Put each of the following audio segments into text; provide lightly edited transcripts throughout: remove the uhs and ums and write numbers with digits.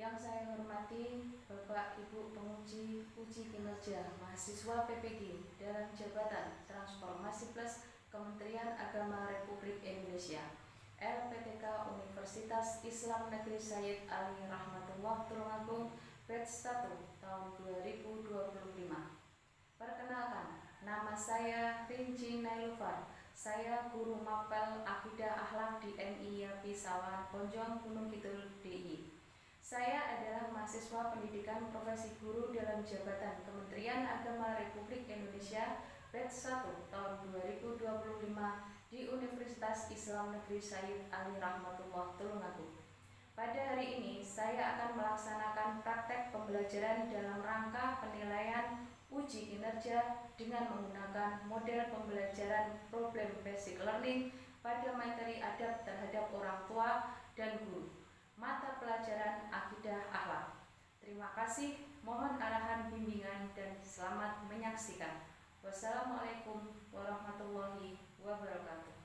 Yang saya hormati Bapak Ibu penguji uji kinerja mahasiswa PPG dalam jabatan Transformasi Plus Kementerian Agama Republik Indonesia, LPTK Universitas Islam Negeri Sayyid Ali Rahmatullah Tulungagung, batch 1 tahun 2025. Perkenalkan, nama saya Rinci Nailufar. Saya guru mapel Akidah Akhlak di MI Yapi Sawah, Bonjong, Gunung Kidul, DIY. Saya adalah mahasiswa pendidikan profesi guru dalam jabatan Kementerian Agama Republik Indonesia, batch 1 tahun 2025 di Universitas Islam Negeri Sayyid Ali Rahmatullah Tulungagung. Pada hari ini, saya akan melaksanakan praktek pembelajaran dalam rangka penilaian uji kinerja dengan menggunakan model pembelajaran problem basic learning pada materi adab terhadap orang tua dan guru, mata pelajaran Akidah Akhlak. Terima kasih, mohon arahan bimbingan dan selamat menyaksikan. Wassalamualaikum warahmatullahi wabarakatuh.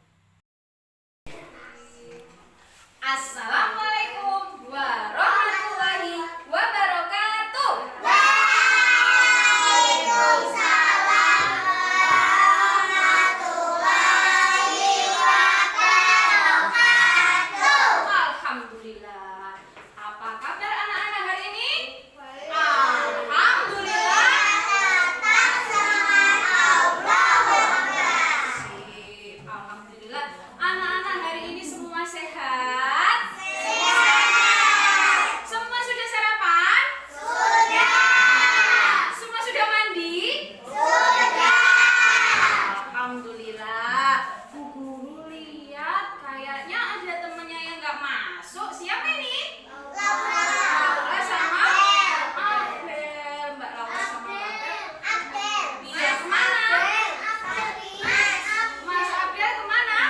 Assalamualaikum warahmatullahi wabarakatuh. Waalaikumsalam warahmatullahi wabarakatuh. Alhamdulillah. Apa kabar anak-anak hari ini? Alhamdulillah. Tetap semangat, Allahu Akbar. Sip. Alhamdulillah. Anak-anak hari ini semua sehat? Semua sudah sarapan? Semua sudah mandi? Alhamdulillah. Bu Guru lihat kayaknya ada temennya yang nggak masuk. Siapa ini? Laura sama Abel. Mbak Laura sama Abel. Iya, kemana? Mas Abel kemana?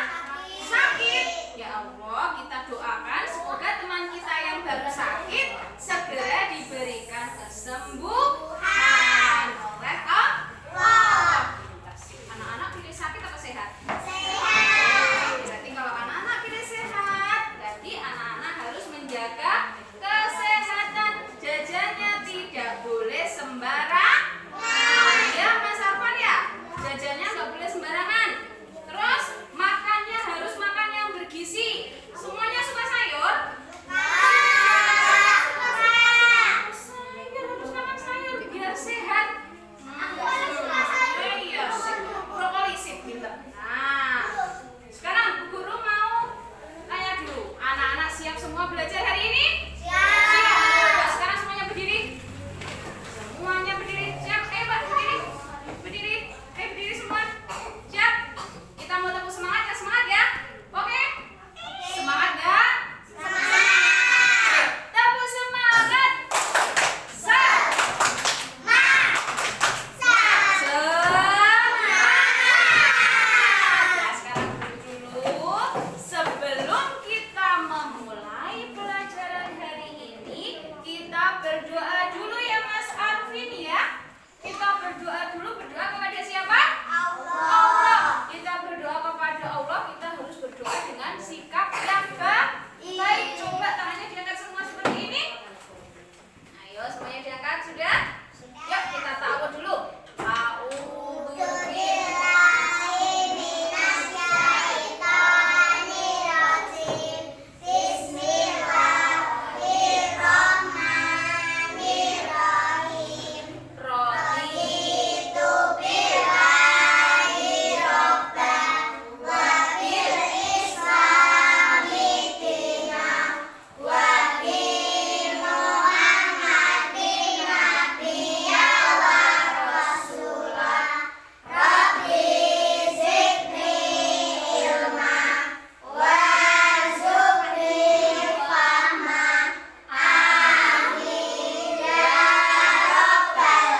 Sakit. Ya Allah, kita doakan semoga teman kita yang baru sakit segera diberikan kesembuhan oleh Allah. Anak-anak pilih sakit atau sehat? Berarti kalau anak-anak pilih sehat, berarti anak-anak harus menjaga kesehatan. Jajannya tidak boleh sembarangan. Ya, Mas Arfan ya? Jajannya nggak boleh sembarangan. Terus makannya harus makan yang bergizi. Semuanya suka sayur? Sayur harus makan sayur biar sehat. Iya, brokoli sip pinter. Nah, sekarang Bu Guru mau tanya dulu. Anak-anak siap semua belajar hari ini? Siap. Sekarang semuanya berdiri. Semuanya berdiri. Siap. Mbak, berdiri. Berdiri. Berdiri semua. Siap. Kita mau tepuk semangat ya? Semangat ya? Oke? Semangat nggak? Tepuk semangat. Nah, sekarang dulu. Sebelum kita memulai pelajaran hari ini, kita berdoa dulu ya Mas Arvin ya. Kita berdoa dulu. Berdoa kepada siapa? Allah. Kita berdoa kepada Allah, kita harus berdoa dengan sikap yang baik. Coba tangannya diangkat semua seperti ini. Ayo semuanya diangkat, sudah? Yuk kita ta'awudz dulu. Raditu billahi robban wa bil islami dinan wa bi Muhammadin nabiyyan wa rasulah. Rabbi zidni ilma warzuqni fahma. Amin ya rabbal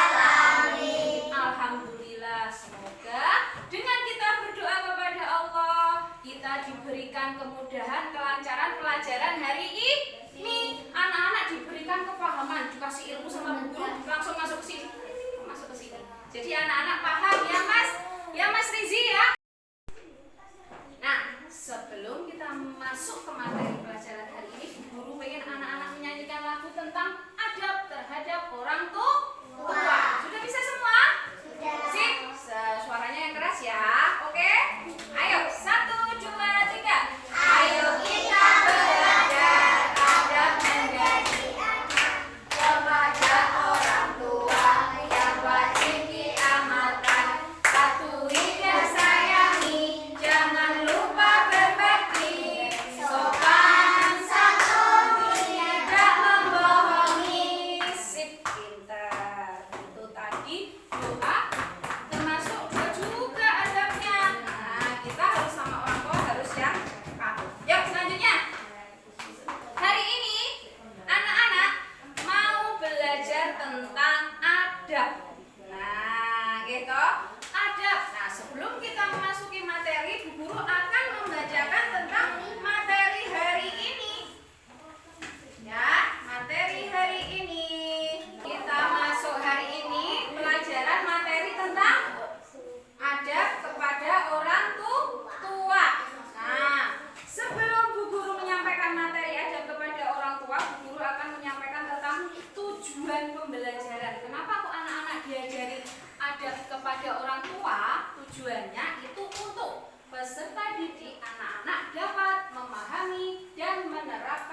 alamin. Alhamdulillah, semoga dengan kita berdoa kepada Allah, kita diberikan kemudahan, kelancaran pelajaran hari ini. Anak-anak diberikan kepahaman, dikasih ilmu sama Bu Guru, langsung masuk ke sini. Masuk ke sini. Jadi anak-anak paham ya Mas? Ya Mas Rizi ya? Nah, sebelum kita masuk ke materi pelajaran hari ini, Bu Guru pengen anak-anak menyanyi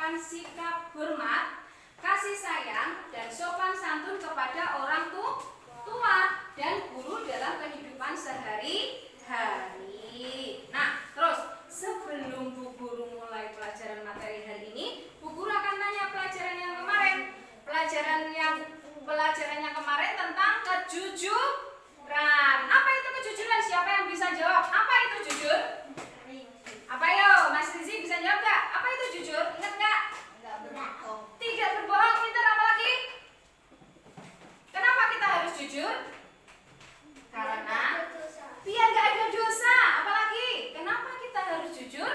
menunjukkan sikap hormat, kasih sayang, dan sopan santun kepada orang tua dan guru dalam kehidupan sehari-hari. Nah, terus sebelum Bu Guru mulai pelajaran materi hari ini, Bu Guru akan tanya pelajaran yang kemarin. Pelajaran yang kemarin tentang kejujuran. Apa itu kejujuran? Siapa yang bisa jawab? Apa itu jujur? Apa yo? Mas Rizi bisa jawab gak? Apa itu jujur? Ingat gak? Tidak berbohong, pintar apa lagi? Kenapa kita harus jujur? Karena biar gak ada dosa. Apalagi? Kenapa kita harus jujur?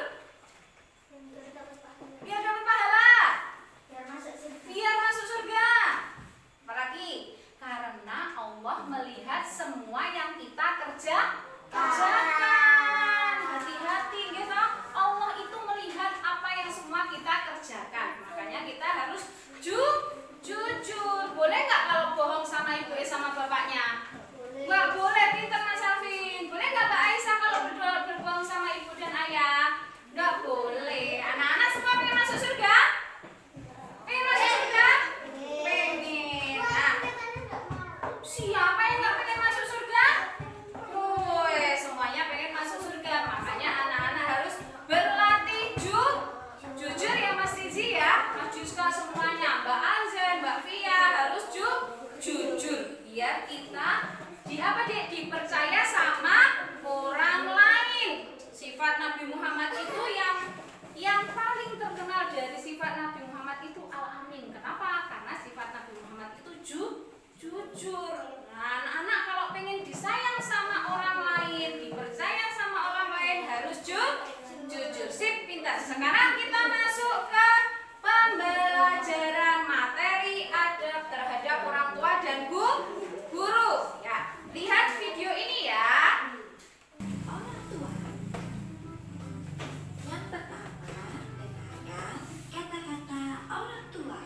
Biar dapat pahala. Biar masuk surga. Apalagi? Karena Allah melihat semua yang kita kerjakan. Hati-hati gitu. Allah itu melihat apa yang semua kita kerjakan. Makanya kita harus jujur. Boleh nggak kalau bohong sama ibu sama bapaknya? Nggak boleh, pintar Mas Alvin. Boleh nggak Mbak Aisyah kalau berbohong sama ibu dan ayah? Nggak boleh. Anak-anak semua pengen masuk surga? Pengen masuk surga? Pengen. Nah, siapa yang nggak pengen masuk surga? Woi, semuanya pengen masuk surga. Makanya anak-anak harus berlatih jujur ya Mas Rizi ya. Mas Juska semuanya, Mbak Anzen, Mbak Fia harus jujur. Biar kita dipercaya sama orang lain. Sifat Nabi Muhammad itu yang paling terkenal dari sifat Nabi Muhammad itu al-amin. Kenapa? Karena sifat Nabi Muhammad itu jujur. Nah, anak-anak kalau pengen disayang sama orang lain, dipercaya sama orang lain harus jujur. Sip, pintar. Sekarang kita masuk ke pembelajaran materi adab terhadap orang tua dan guru. Ya, lihat video ini ya. Orang tua. Yang pertama, dengarkan kata-kata orang tua.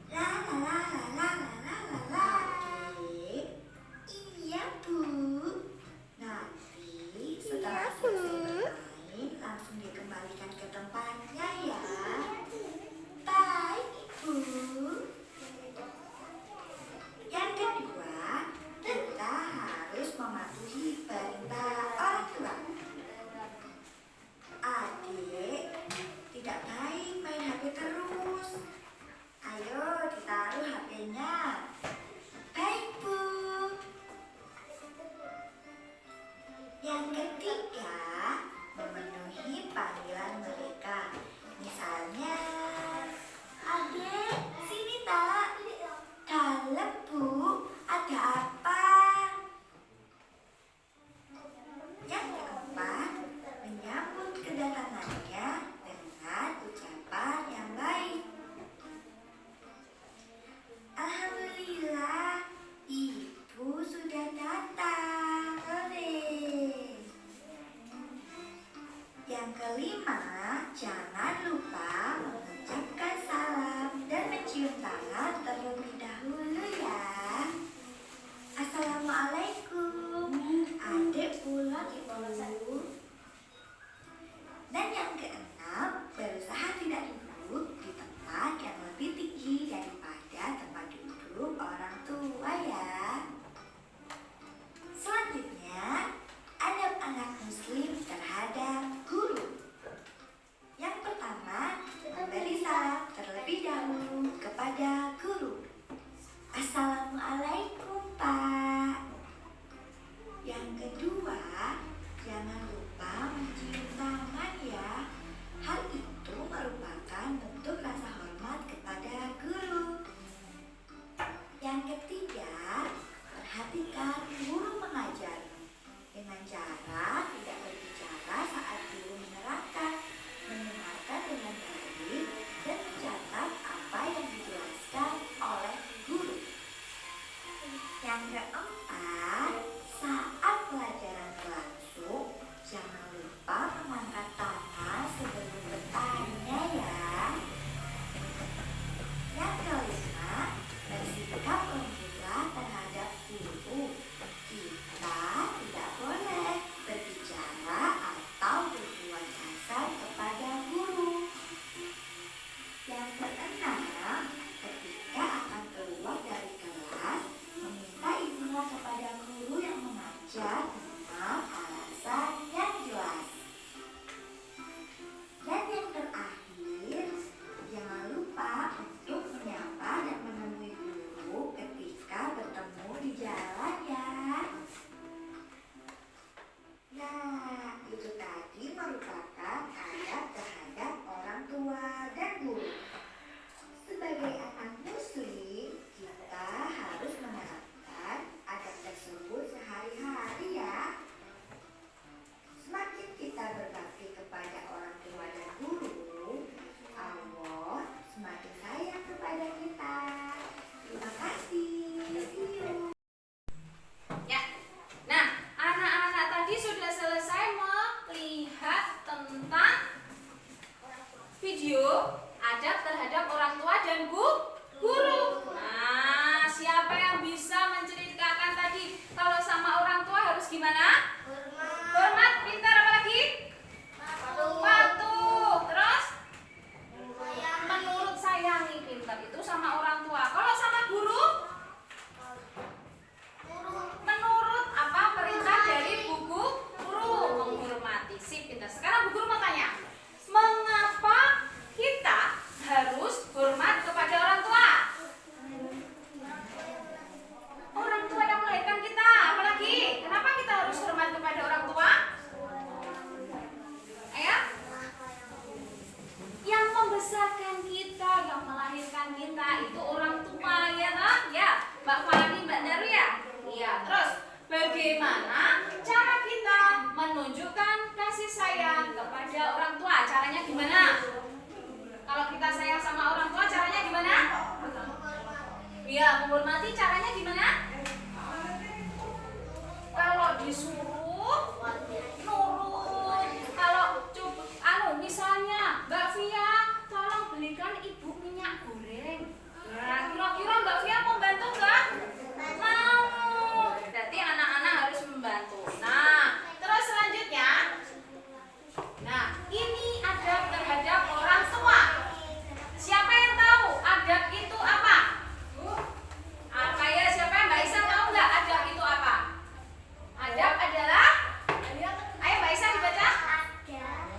La la la la la la la la. Iya Bu. Nanti setelah selesai bermain langsung dikembalikan ke tempatnya ya. Baik Ibu. Yang kedua, kita harus mematuhi perintah orang tua. Adik, tidak baik main HP terus. Ayo ditaruh HP-nya. Baik Bu. Yang ketiga, memenuhi panggilan mereka. Misalnya, Adik, sini tak. Dalam Bu, ada apa? Yang keempat, menyambut kedatangannya dengan ucapan yang baik. Alhamdulillah, Ibu sudah datang. Hore. Yang kelima, jangan lupa mengucapkan salam dan mencium tangan terlebih dahulu ya. Assalamualaikum. Adik pulang Ibu. Dan yang keenam, berusaha tidak duduk di tempat yang lebih tinggi daripada tempat duduk orang tua ya. Selanjutnya, adab anak muslim terhadap guru. Yang pertama, memberi salam terlebih dahulu kepada guru. Assalamualaikum Pak. Yang kedua, jangan lupa mencium tangan ya. Hal itu merupakan bentuk rasa hormat kepada guru. Yang ketiga, perhatikan guru mengajar dengan cara tidak berbicara saat guru menerangkan, mendengarkan dengan baik, dan mencatat apa yang dijelaskan oleh guru. Yang keempat, saat pelajaran berlangsung, jangan lupa mengangkat tangan sebelum bertanya ya. Yang kelima, bersikap lembutlah terhadap guru. Kita tidak boleh berbicara atau berbuat kasar kepada guru. kita. Sekarang Bu Guru mau tanya, mengapa kita harus hormat kepada orang tua? Orang tua yang melahirkan kita, apalagi kenapa kita harus hormat kepada orang tua? Ayo, yang membesarkan kita, yang melahirkan kita itu orang tua, ya toh? Ya, Mbak Fani, Mbak Daru ya? Iya. Terus bagaimana cara kita menunjukkan kasih sayang kepada orang tua? Caranya gimana? Kalau kita sayang sama orang tua, caranya gimana? Iya, menghormati, caranya gimana? Kalau disuruh nurut. Kalau misalnya Mbak Via, tolong belikan ibu minyak goreng. Nah, kira-kira Mbak Via mau bantu nggak? Mau. Berarti anak-anak harus membantu. Nah, terus selanjutnya, nah ini adab terhadap orang tua. Siapa yang tahu adab itu apa? Apa ya? Siapa yang Mbak Isa tahu nggak adab itu apa? Adab adalah, ayo Mbak Isa dibaca.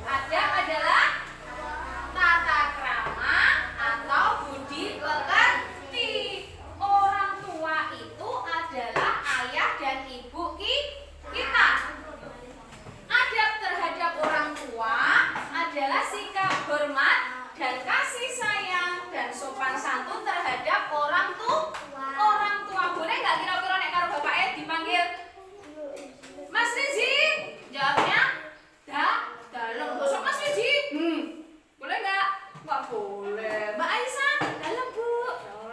Adab adalah tata krama atau budi pekerti. Orang tua itu adalah ayah dan ibu kita. Adab terhadap orang tua adalah sikap hormat dan kasih sayang dan sopan santun terhadap orang tua. Boleh nggak kira-kira nek karo bapaknya dipanggil Mas Rizi? Jawabnya dalam. Besok Mas Rizi. Boleh nggak? Nggak boleh. Mbak Aisyah, dalam Bu.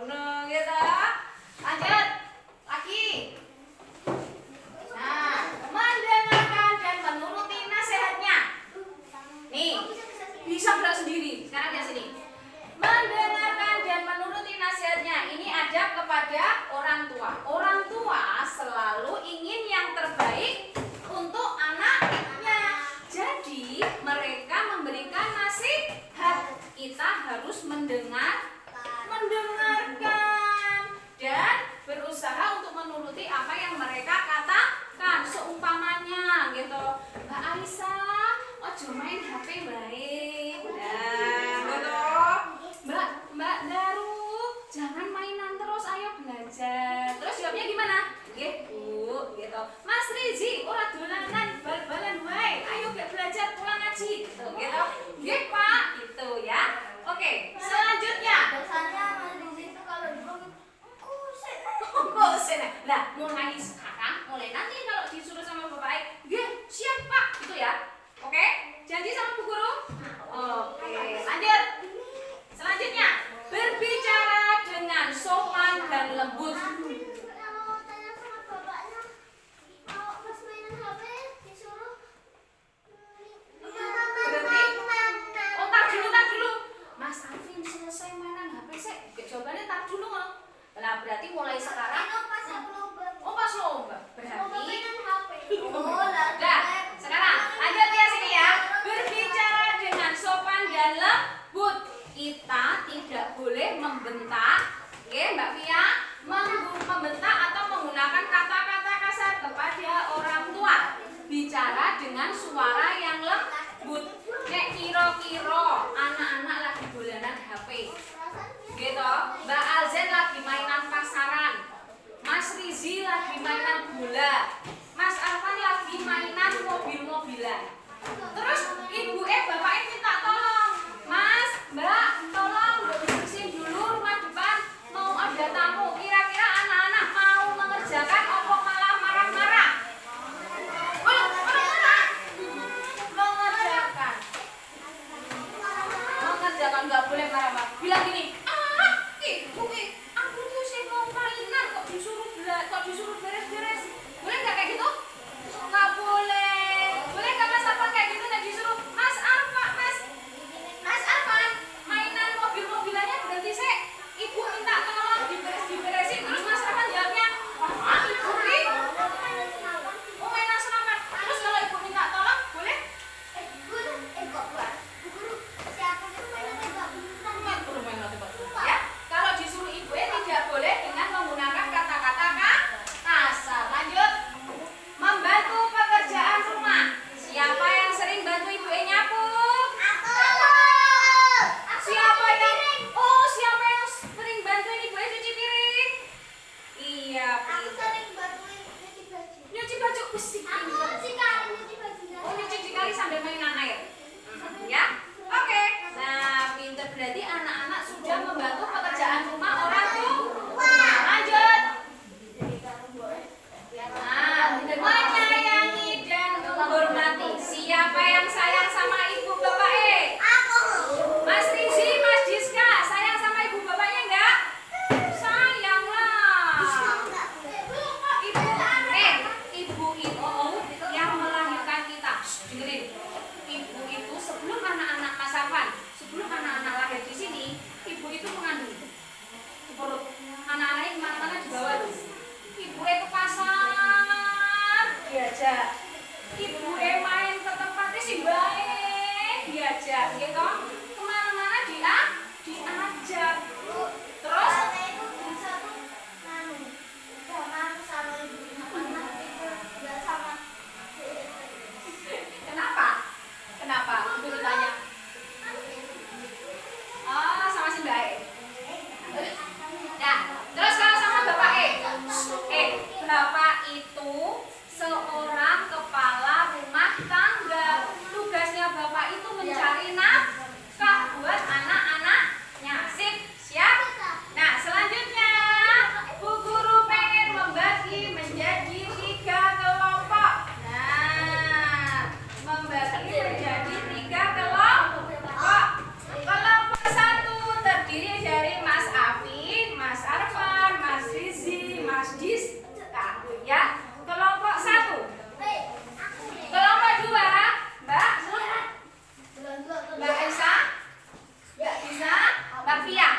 Nah, gitu. Lanjut lagi. Nah, mendengarkan dan menuruti nasihatnya. Nih, bisa gerak sendiri. Sekarang ya sini. Mendengarkan dan menuruti nasihatnya. Ini adab kepada orang tua. Orang tua selalu ingin yang terbaik untuk anaknya. Jadi mereka memberikan nasihat. Kita harus mendengarkan dan berusaha untuk menuruti apa yang mereka katakan. Seumpamanya gitu, Mbak Aisyah, ojo main HP baik. Nah, gitu. Mbak Daru, jangan mainan terus, ayo belajar. Terus jawabnya gimana? Nggih, Bu, gitu. Mas Rizi, ora dolanan bal-balan wae. Ayo belajar pulang ngaji, gitu. Nggih, Pak, gitu ya. Oke, selanjutnya. Biasanya Mas Rizi itu kalau dibangun Kosen. Nah, mulai sekarang, mulai nanti kalau disuruh sama Bapak, nggih, siap, Pak, gitu ya. Oke? Janji sama Bu Guru? Oke, lanjut. Selanjutnya, berbicara dengan sopan dan lembut. kalau tanya sama bapaknya mau pas mainan HP disuruh Berhenti. Oh, tar dulu. Mas Alvin selesai mainan HP sih. Jawabannya tar dulu. Nah, berarti mulai sekarang. Oh, pas lomba. Berarti. Nah, sekarang lanjut ya sini ya. Berbicara dengan sopan dan lembut. Kita tidak boleh membentak, oke Mbak Via, membentak atau menggunakan kata-kata kasar kepada orang tua. Bicara dengan suara yang lembut. Nek kira-kira anak-anak lagi dolanan HP, gitu. Mbak Alzen lagi mainan pasaran, Mas Rizi lagi mainan bola, Mas Arfan lagi mainan mobil-mobilan. Terus bapaknya minta tolong, Mas, Mbak, tolong bersihin dulu rumah depan, mau ada tamu. Kira-kira anak-anak mau mengerjakan apa malah marah-marah? Mengerjakan, nggak boleh marah-marah. Bilang gini, ibu, aku tuh sih mau mainan kok disuruh beres-beres. Boleh nggak kayak gitu? Nggak boleh. Boleh nggak Mas Arfan kayak gitu nggak disuruh? Mas Arfan, mainan mobil-mobilannya berhenti sih. Ibu minta tolong diberesin. Terus Mas Arfan jawabnya, ibu ini mau mainan senapan. Terus kalau ibu minta tolong, boleh? Siapa yang mainan tembak beneran? yang sayang sama ibu bapak? Mas Rizi, Mas Jiska, sayang sama ibu bapaknya enggak? Sayang lah. Ibu itu yang melahirkan kita. Dengerin. Ibu itu sebelum anak-anak Mas Afan, sebelum anak-anak lahir di sini, ibu itu mengandung di perut. Anak-anaknya kemana-mana dibawa tuh. Ibu ke pasar diajak. Ibu main ke tempatnya si baik diajak, gitu. Kemana-mana diajak. Terus Kenapa? Ibu ditanya. Oh, sama si baik. Nah, terus kalau sama bapak bapak itu seorang kepala rumah tangga. Tugasnya bapak itu mencari nafkah buat anak-anaknya. Siap? Nah, selanjutnya Bu Guru pengen membagi menjadi 3 kelompok. Nah, membagi menjadi 3 kelompok. Kelompok 1 terdiri dari Mas Afi, Mas Arfan, Mas Rizi, Mas Jiska. Ya, kelompok 1. Kelompok 2, Mbak Esa, Mbak Bisa, Mbak Fia.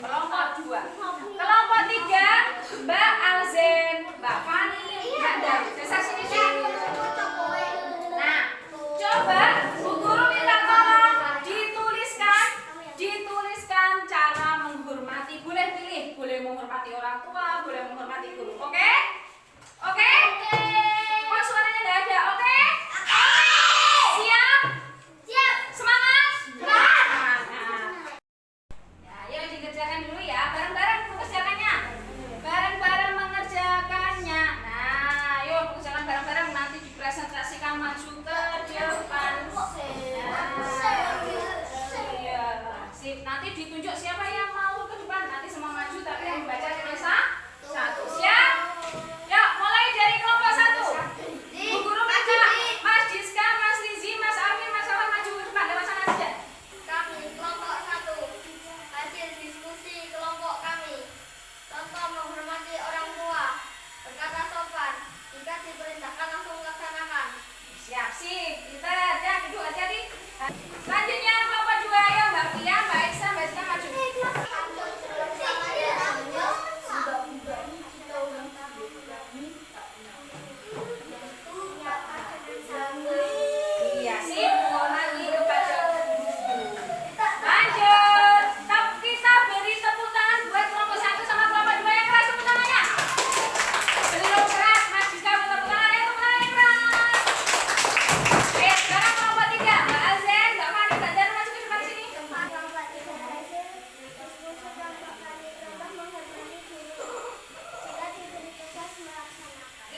Kelompok 2. Kelompok 3, Mbak Alzen, Mbak Fani, Mbak Dar. Desa sini. Nah, coba Bu Guru minta tolong dituliskan cara menghormati. Boleh pilih, boleh menghormati orang tua, boleh menghormati guru. Oke? Oke? Kok suaranya nggak ada? Oke? Siap? Semangat? Semangat. Ya, ayo dikerjakan dulu ya. Bareng-bareng mengerjakannya. Bareng-bareng mengerjakannya. Nah, yuk mengerjakan bareng-bareng. Nanti dipresentasikan maju ke depan. Iya. Sip. Nanti ditunjuk siapa yang mau ke depan. Nanti semua maju tapi yang membaca tulisan 1. Siap? Yuk, mulai dari kelompok 1. Bu Guru minta Mas Jiska, Mas Rizi, Mas Arfi, Mas Afan maju ke depan. Lewat sana saja. Kami kelompok 1. Hasil diskusi kelompok kami. Contoh menghormati orang tua. Berkata sopan. Jika diperintahkan langsung laksanakan. Siap, sip. Kita ada duduk hati-hati. Selanjutnya kelompok 2 ya Mbak Fia, Mbak Iksa, Mbak Jiska maju. Iya, sip. Mau lagi kepada guru. Lanjut. Kita beri tepuk tangan buat kelompok 1 sama kelompok 2 yang keras tepuk tangannya. Belum keras, Mas Jiska tepuk tangannya, tepuk tangan yang keras. Sekarang kelompok 3, Mbak Alzen, Mbak Fani, Mbak Dar maju ke depan sini.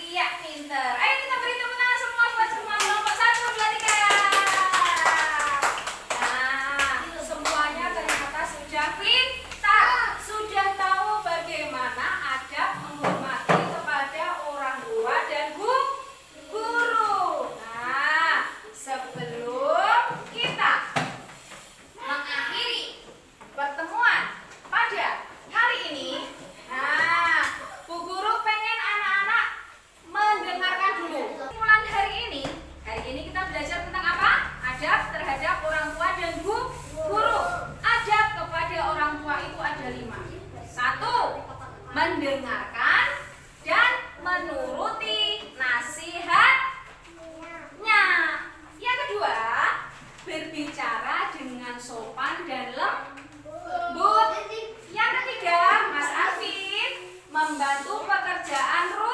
Iya, pinter. Ayo kita beri tepuk tangan semua buat semua kelompok 1, 2, 3. Nah, semuanya ternyata sudah pintar. Sudah tahu bagaimana adab menghormati kepada orang tua dan guru. Nah, sebelum kita mengakhiri pertemuan pada hari ini, nah, Bu Guru pengen anak-anak mendengarkan dulu. Mulai hari ini kita belajar tentang apa? Adab terhadap orang tua dan guru. Adab kepada orang tua itu ada 5. 1. Mendengarkan dan menuruti nasihatnya. Yang kedua, berbicara dengan sopan dan lembut. Yang ketiga, Mas Afif membantu pekerjaan rumah.